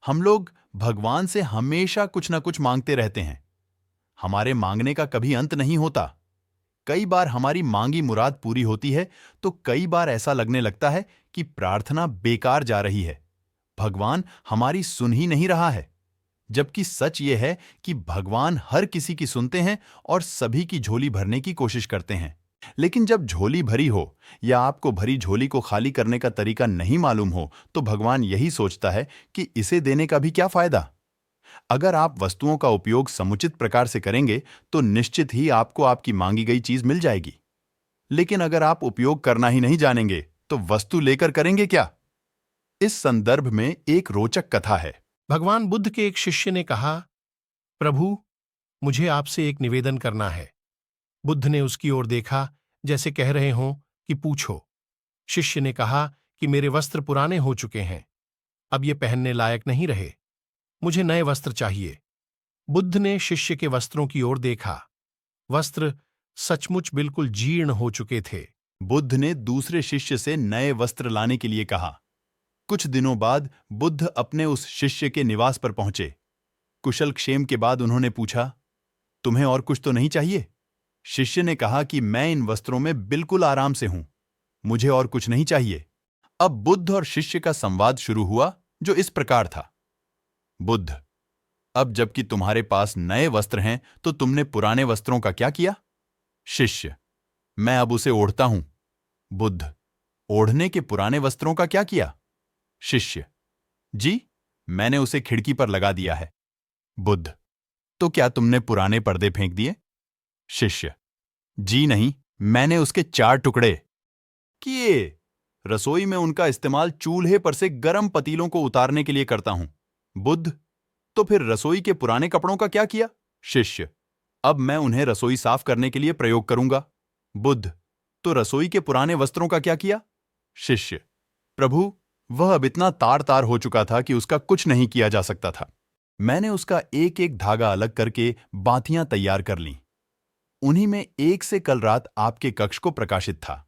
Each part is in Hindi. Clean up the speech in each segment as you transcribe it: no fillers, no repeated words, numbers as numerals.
हम लोग भगवान से हमेशा कुछ ना कुछ मांगते रहते हैं। हमारे मांगने का कभी अंत नहीं होता। कई बार हमारी मांगी मुराद पूरी होती है तो कई बार ऐसा लगने लगता है कि प्रार्थना बेकार जा रही है, भगवान हमारी सुन ही नहीं रहा है। जबकि सच ये है कि भगवान हर किसी की सुनते हैं और सभी की झोली भरने की कोशिश करते हैं। लेकिन जब झोली भरी हो या आपको भरी झोली को खाली करने का तरीका नहीं मालूम हो तो भगवान यही सोचता है कि इसे देने का भी क्या फायदा। अगर आप वस्तुओं का उपयोग समुचित प्रकार से करेंगे तो निश्चित ही आपको आपकी मांगी गई चीज मिल जाएगी। लेकिन अगर आप उपयोग करना ही नहीं जानेंगे तो वस्तु लेकर करेंगे क्या। इस संदर्भ में एक रोचक कथा है। भगवान बुद्ध के एक शिष्य ने कहा, प्रभु, मुझे आपसे एक निवेदन करना है। बुद्ध ने उसकी ओर देखा, जैसे कह रहे हों कि पूछो। शिष्य ने कहा कि मेरे वस्त्र पुराने हो चुके हैं, अब ये पहनने लायक नहीं रहे, मुझे नए वस्त्र चाहिए। बुद्ध ने शिष्य के वस्त्रों की ओर देखा। वस्त्र सचमुच बिल्कुल जीर्ण हो चुके थे। बुद्ध ने दूसरे शिष्य से नए वस्त्र लाने के लिए कहा। कुछ दिनों बाद बुद्ध अपने उस शिष्य के निवास पर पहुंचे। कुशल क्षेम के बाद उन्होंने पूछा, तुम्हें और कुछ तो नहीं चाहिए? शिष्य ने कहा कि मैं इन वस्त्रों में बिल्कुल आराम से हूं, मुझे और कुछ नहीं चाहिए। अब बुद्ध और शिष्य का संवाद शुरू हुआ जो इस प्रकार था। बुद्ध, अब जबकि तुम्हारे पास नए वस्त्र हैं तो तुमने पुराने वस्त्रों का क्या किया? शिष्य, मैं अब उसे ओढ़ता हूं। बुद्ध, ओढ़ने के पुराने वस्त्रों का क्या किया? शिष्य, जी, मैंने उसे खिड़की पर लगा दिया है। बुद्ध, तो क्या तुमने पुराने पर्दे फेंक दिए? शिष्य, जी नहीं, मैंने उसके 4 टुकड़े किए। रसोई में उनका इस्तेमाल चूल्हे पर से गर्म पतीलों को उतारने के लिए करता हूं। बुद्ध, तो फिर रसोई के पुराने कपड़ों का क्या किया? शिष्य, अब मैं उन्हें रसोई साफ करने के लिए प्रयोग करूंगा। बुद्ध, तो रसोई के पुराने वस्त्रों का क्या किया? शिष्य, प्रभु, वह अब इतना तार तार हो चुका था कि उसका कुछ नहीं किया जा सकता था। मैंने उसका एक एक धागा अलग करके बातियां तैयार कर लीं। उन्हीं में एक से कल रात आपके कक्ष को प्रकाशित था।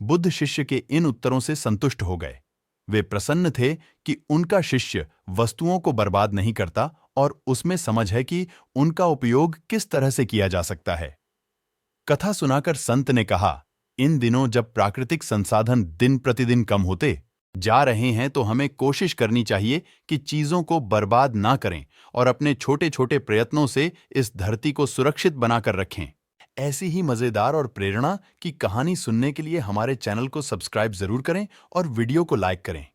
बुद्ध शिष्य के इन उत्तरों से संतुष्ट हो गए। वे प्रसन्न थे कि उनका शिष्य वस्तुओं को बर्बाद नहीं करता और उसमें समझ है कि उनका उपयोग किस तरह से किया जा सकता है। कथा सुनाकर संत ने कहा, इन दिनों जब प्राकृतिक संसाधन दिन प्रतिदिन कम होते जा रहे हैं तो हमें कोशिश करनी चाहिए कि चीजों को बर्बाद ना करें और अपने छोटे छोटे प्रयत्नों से इस धरती को सुरक्षित बनाकर रखें। ऐसी ही मजेदार और प्रेरणा की कहानी सुनने के लिए हमारे चैनल को सब्सक्राइब जरूर करें और वीडियो को लाइक करें।